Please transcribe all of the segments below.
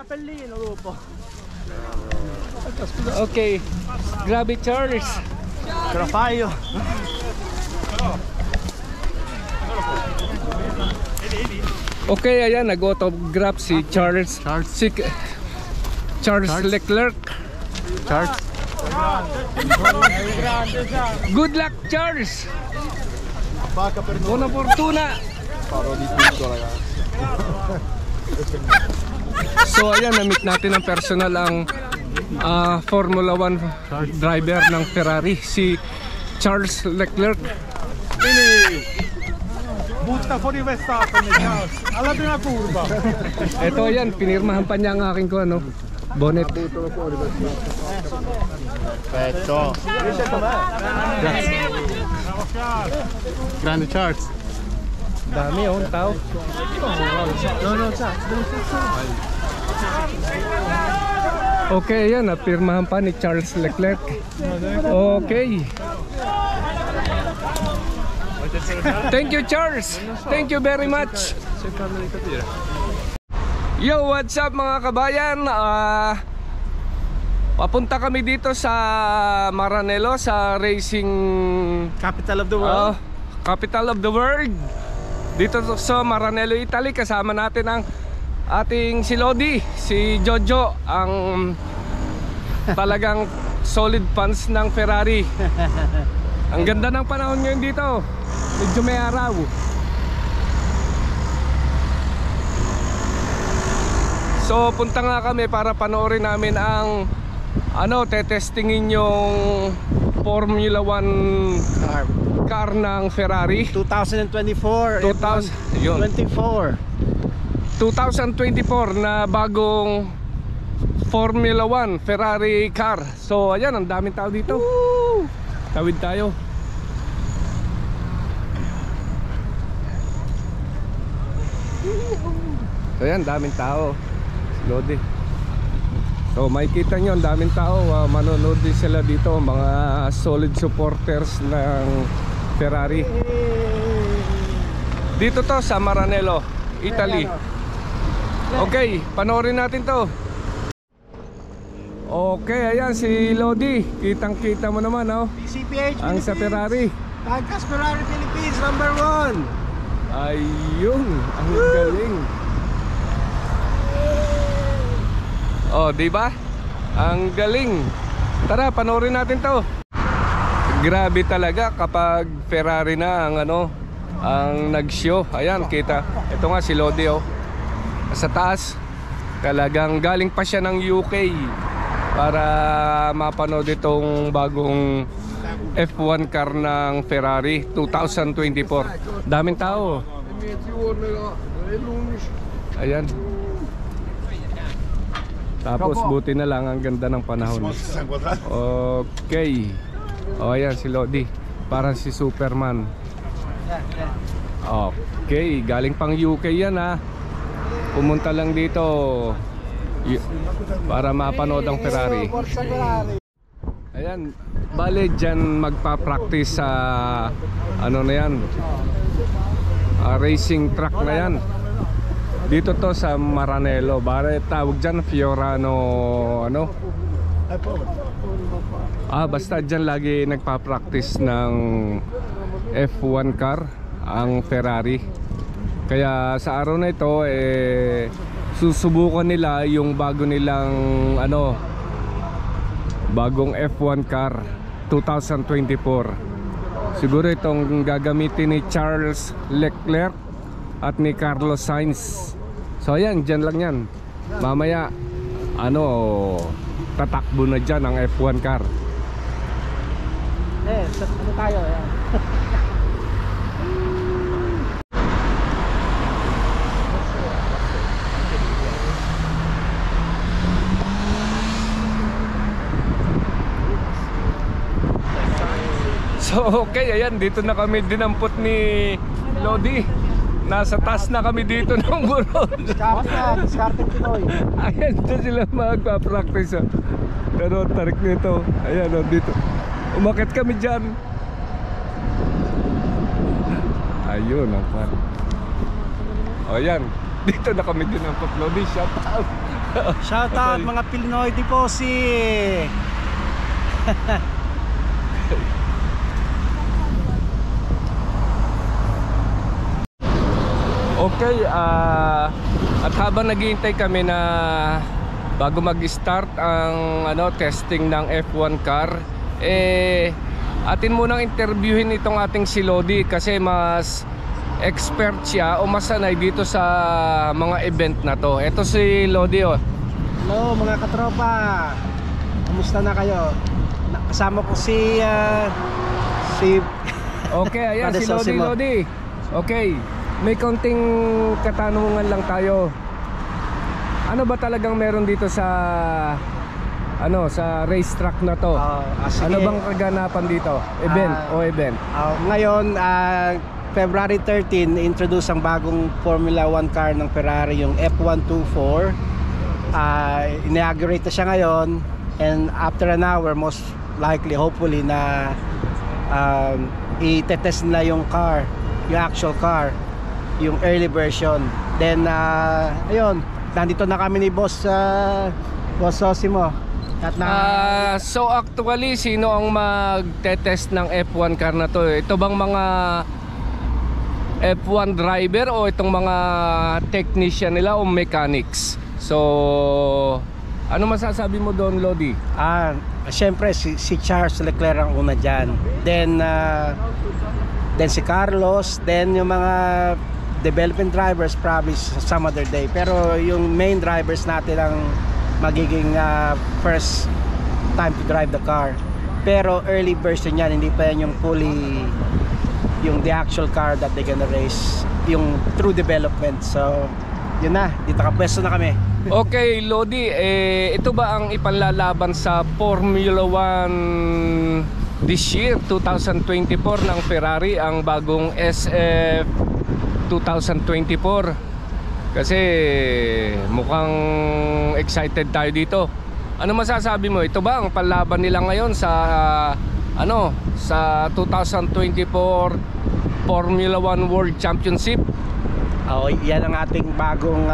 cappellino dopo. Okay, grabe Charles. Ce la fai io? Okay, ayan, nag-autograph si Charles. Charles Leclerc. Charles. Good luck, Charles. Buona fortuna. Paro di tutto, ragazzi. So ayan, na-meet natin ang personal ang Formula 1 driver ng Ferrari, si Charles Leclerc. Butta fuori Verstappen, Charles. Alla prima curva. Ito yan, pinirmahan pa niya ang aking ko, ano, bonnet. Perfetto. Grazie. Grande Charles. Dami oh, tao. No, Charles. Okay, ayan, napirmahan pa ni Charles Leclerc. Okay. Thank you, Charles. Thank you very much. Yo, what's up mga kabayan? Papunta kami dito sa Maranello, sa racing Capital of the world. capital of the world. Dito sa Maranello, Italy. Kasama natin ang ating si Lodi, si Jojo, ang talagang solid fans ng Ferrari. Ang ganda ng panahon ngayon dito. Medyo may araw. So punta nga kami para panoorin namin ang tetestingin yung Formula 1 car ng Ferrari 2024. 2024 na bagong Formula 1 Ferrari car. So ayan, ang daming tao dito. Tawid tayo. So ayan, daming tao. Lodi. So makikita nyo, ang daming tao. Manonood din sila dito, mga solid supporters ng Ferrari. Dito to sa Maranello, Italy. Okay, panoorin natin to. Okay, ayan si Lodi. Kitang-kita mo naman, oh. CPH ang sa Ferrari. Tagkas Ferrari Philippines, number 1. Ayun, ang galing. Oh, di ba? Ang galing. Tara, panoorin natin to. Grabe talaga kapag Ferrari na ang ang nag-show. Ayan, kita. Ito nga si Lodi, oh. Sa taas. Talagang galing pa siya ng UK para mapanood itong bagong F1 car ng Ferrari 2024. Daming tao. Ayan. Tapos buti na lang, ang ganda ng panahon. Okay. O ayan si Lodi, parang si Superman. Okay, galing pang UK yan, ha. Pumunta lang dito para mapanood ang Ferrari. Ayan, bale dyan magpa-practice sa na yan, racing track na yan. Dito to sa Maranello, bare tawag dyan Fiorano basta dyan lagi nagpa-practice ng F1 car ang Ferrari. Kaya sa araw na ito susubukan nila yung bago nilang bagong F1 car 2024. Siguro itong gagamitin ni Charles Leclerc at ni Carlos Sainz. So ayan, dyan lang yan. Mamaya tatakbo na dyan ang F1 car. Tayo, ayan. So okay, ayan, dito na kami dinampot ni Lodi. Nasa taas na kami dito ng burol. Discarded Pinoy. Ayan, dito sila magpa-practice. Pero tarik nito. Ayan, dito. Umakit kami dyan. Ayun, ang pan. O yan, dito na kami dinampot. Lodi, shout out. Shout out mga Pinoy Tiposi. Okay, at habang naghihintay kami na bago mag-start ang testing ng F1 car, atin munang interviewin itong ating si Lodi kasi mas expert siya o mas sanay dito sa mga event na to. Ito si Lodi, oh. Hello mga katropa. Kumusta na kayo? Kasama ko si Okay, ayan si Lodi. Okay, may kaunting katanungan lang tayo. Ano ba talagang meron dito sa sa racetrack na to? Ano bang kaganapan dito? Event? Ngayon, February 13, introduce ang bagong Formula 1 car ng Ferrari, yung F124. Inaugurate na siya ngayon, and after an hour, most likely, hopefully, na i-test nila yung car, yung actual car, yung early version. Then ayun, nandito na kami ni Boss Sosimo. So actually, sino ang magte-test ng F1 car na to? Ito bang mga F1 driver o itong mga technician nila o mechanics? So ano masasabi mo doon, Lodi? Siyempre si Charles Leclerc ang una dyan. Then si Carlos. Then yung mga development drivers probably some other day. Pero yung main drivers natin ang magiging first time to drive the car. Pero early version yan, hindi pa yan yung fully, yung the actual car that they gonna race, yung true development. So yun na, dito kapwesto na kami. Okay, Lodi, ito ba ang ipanlalaban sa Formula 1 this year, 2024 ng Ferrari, ang bagong SF 2024? Kasi mukhang excited tayo dito. Ano masasabi mo? Ito ba ang panlaban nila ngayon sa sa 2024 Formula 1 World Championship? Yan ang ating bagong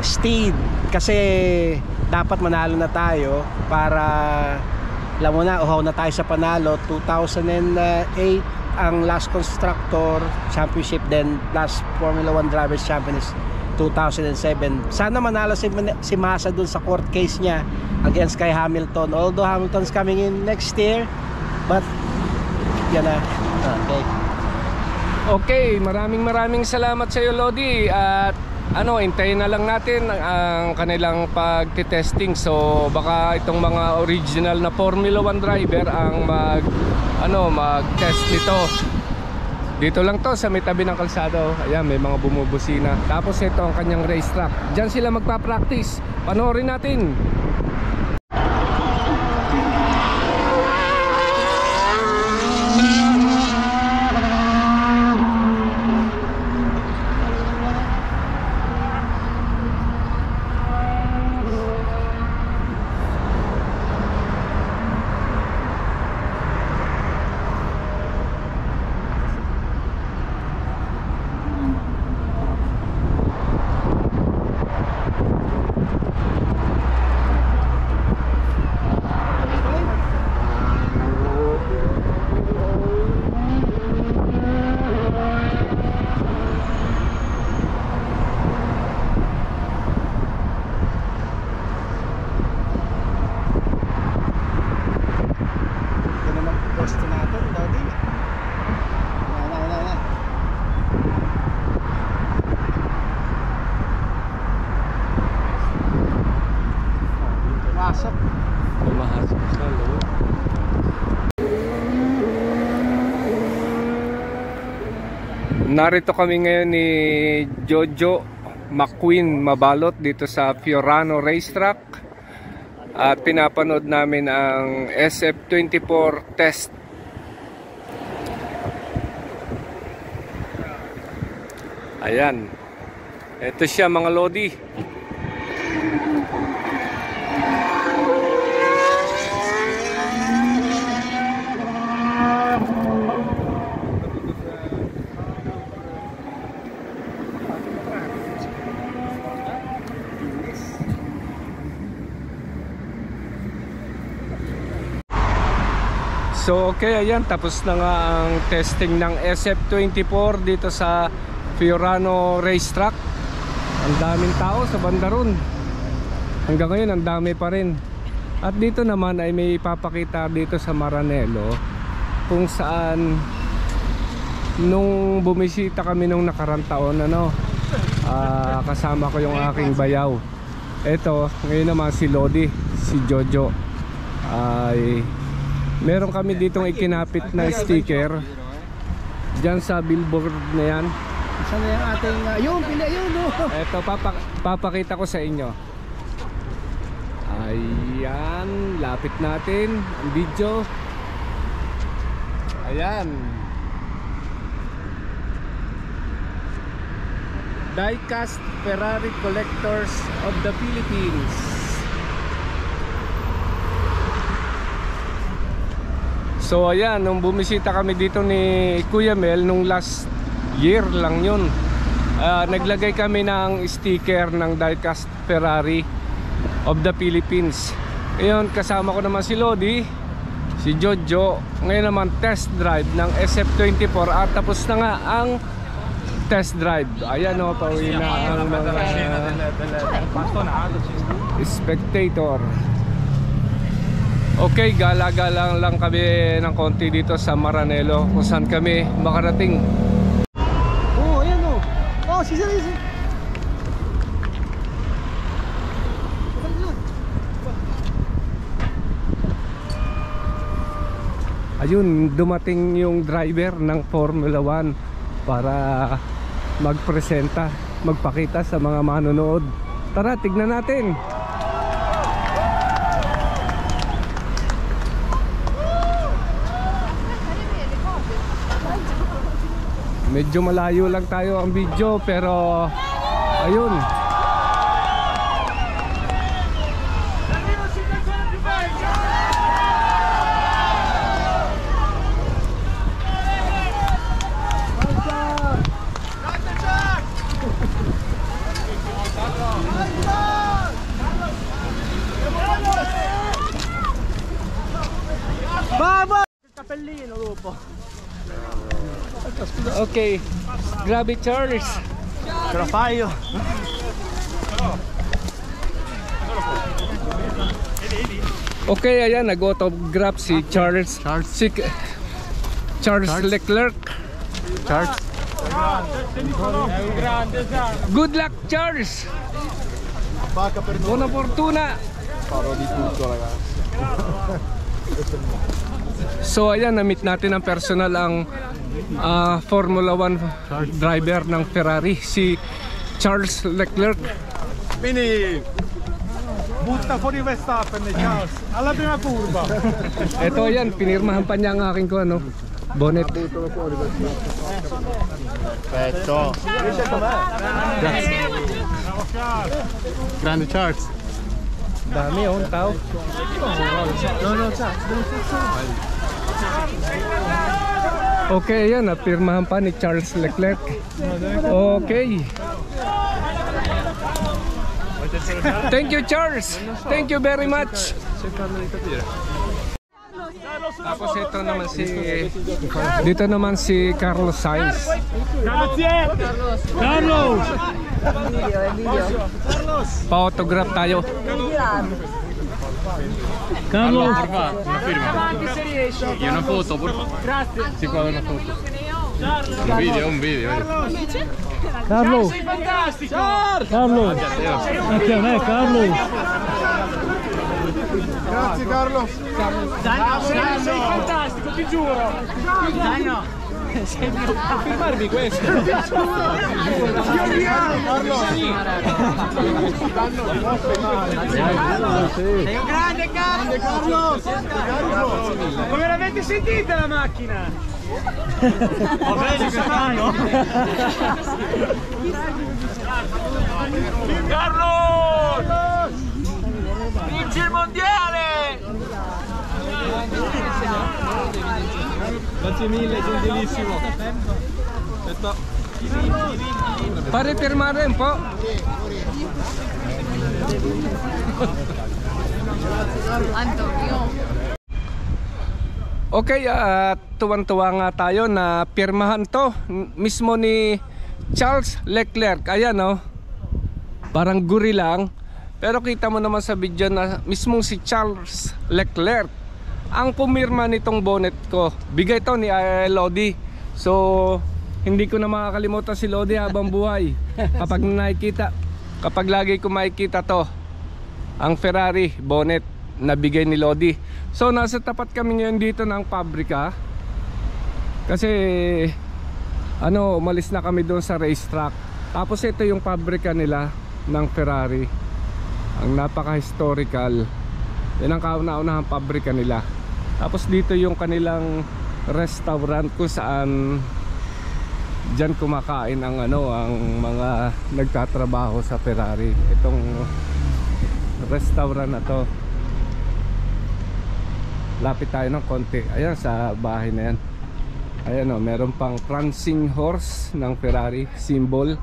steed. Kasi dapat manalo na tayo para, alam mo na, uhaw na tayo sa panalo. 2008 ang last constructor championship, then last Formula 1 drivers champion is 2007. Sana manalo si Massa dun sa court case niya against kay Hamilton, although Hamilton's coming in next year, but yan na. Okay, maraming salamat sa iyo, Lodi, at hintayin na lang natin ang kanilang pagtitesting. So baka itong mga original na Formula 1 driver ang mag-test nito. Dito lang to sa may tabi ng kalsada. Ayan, may mga bumubusina. Tapos ito ang kanyang racetrack. Diyan sila magpa-practice. Panoorin natin. Narito kami ngayon ni Jojo McQueen Mabalot dito sa Fiorano Racetrack at pinapanood namin ang SF24 test. Ayan, ito siya mga Lodi. So okay, ayan, tapos na nga ang testing ng SF24 dito sa Fiorano Racetrack. Ang daming tao sa banda ron. Hanggang ngayon ang dami pa rin. At dito naman ay may ipapakita dito sa Maranello kung saan nung bumisita kami nung nakarang taon, kasama ko yung aking bayaw. Eto, ngayon naman si Lodi, si Jojo, ay meron kami ditong ikinapit na sticker dyan sa billboard na yan. Saan na yung ating, yun, pila yun, no? Eto, papakita ko sa inyo. Ayan, lapit natin ang video. Ayan, Diecast Ferrari Collectors of the Philippines. So ayan, nung bumisita kami dito ni Kuya Mel nung last year lang yun, naglagay kami ng sticker ng Diecast Ferrari of the Philippines. Ngayon kasama ko naman si Lodi, si Jojo. Ngayon naman test drive ng SF24 at tapos na nga ang test drive. Ayan o, pauwi na ang mga spectator. Okay, gala-gala lang kami ng konti dito sa Maranello kung saan kami makarating. Oh, ayan o. Oh, sisa. Ayun, dumating yung driver ng Formula 1 para magpresenta, magpakita sa mga manonood. Tara, tignan natin. Medyo malayo lang tayo ang video, pero ayun. Okay, grabe Charles. Trapayo. Okay, ayan, nag-autograph si Charles. Charles Leclerc. Charles. Good luck, Charles. Buona fortuna. So ayan, na-meet natin ang personal ang Formula 1 driver ng Ferrari, si Charles Leclerc. Quindi butta fuori Verstappen, Charles, alla prima curva. Ito yan, pinirmahan pa niya ang aking bonnet. Perfetto. Grande Charles. Dami yung tao. No, Charles. Okay, yan, napirmahan pa ni Charles Leclerc. Okay. Thank you, Charles. Thank you very much. Tapos ito naman dito naman si Carlos Sainz. Carlos! Pa-autograph tayo. Carlos! Una firma. Y una foto, por favor. Grazie. Si qua una foto. Un video. Carlos! Sei fantastico! Carlos! Anche a me, Carlos! Grazie Carlos. Sei fantastico, ti giuro! Dai. Firmarmi questo! Sei un grande Carlos! Come l'avete sentita la macchina? Va bene, Stefano! Carlos! Vinci il mondiale! Grazie mille, gentilissimo! Pare firmare un po'. Okay, at tuwan-tuwa nga tayo na pirmahan to mismo ni Charles Leclerc. Ayan, no? Parang guri lang. Pero kita mo naman sa video na mismong si Charles Leclerc ang pumirma nitong bonnet ko. Bigay to ni Lodi. So hindi ko na makakalimutan si Lodi habang buhay. Kapag lagi ko makikita to, ang Ferrari bonnet na bigay ni Lodi. So nasa tapat kami ngayon dito ng pabrika. Kasi umalis na kami doon sa racetrack. Tapos ito yung pabrika nila ng Ferrari. Ang napaka-historical. Yan ang kauna-unahang pabrika nila. Tapos dito yung kanilang restaurant kung saan diyan kumakain ang ang mga nagtatrabaho sa Ferrari. Itong restaurant na to. Lapit tayo ng konti. Ayan sa bahay na yan. Ayan meron pang prancing horse ng Ferrari symbol.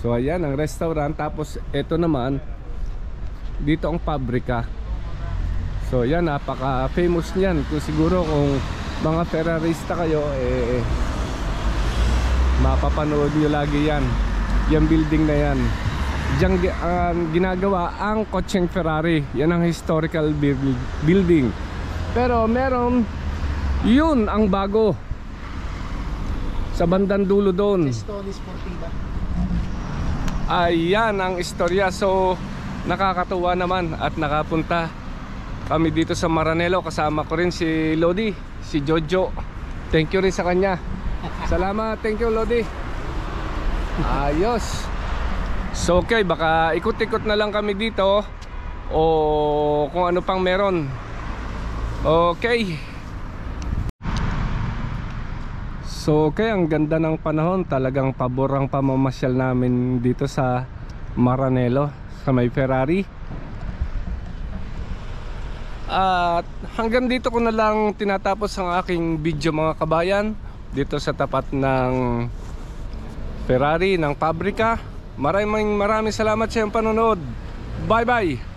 So ayan ang restaurant. Tapos ito naman, dito ang pabrika. So yan, napaka famous niyan. Kung siguro kung mga Ferrarista kayo, mapapanood nyo lagi yan. Yung building na yan, diyan ginagawa ang kotseng Ferrari. Yan ang historical building. Pero meron, yun ang bago sa bandang dulo doon. Ayan ang istorya. So nakakatuwa naman at nakapunta kami dito sa Maranello. Kasama ko rin si Lodi, si Jojo. Thank you rin sa kanya. Salamat, thank you Lodi. Ayos. So okay, baka ikot-ikot na lang kami dito o kung ano pang meron. Okay. So okay, ang ganda ng panahon. Talagang pabor ang pamamasyal namin dito sa Maranello, sa may Ferrari. At hanggang dito ko na lang tinatapos ang aking video mga kabayan. Dito sa tapat ng Ferrari, ng pabrika. Maraming salamat sa iyong panonood. Bye bye.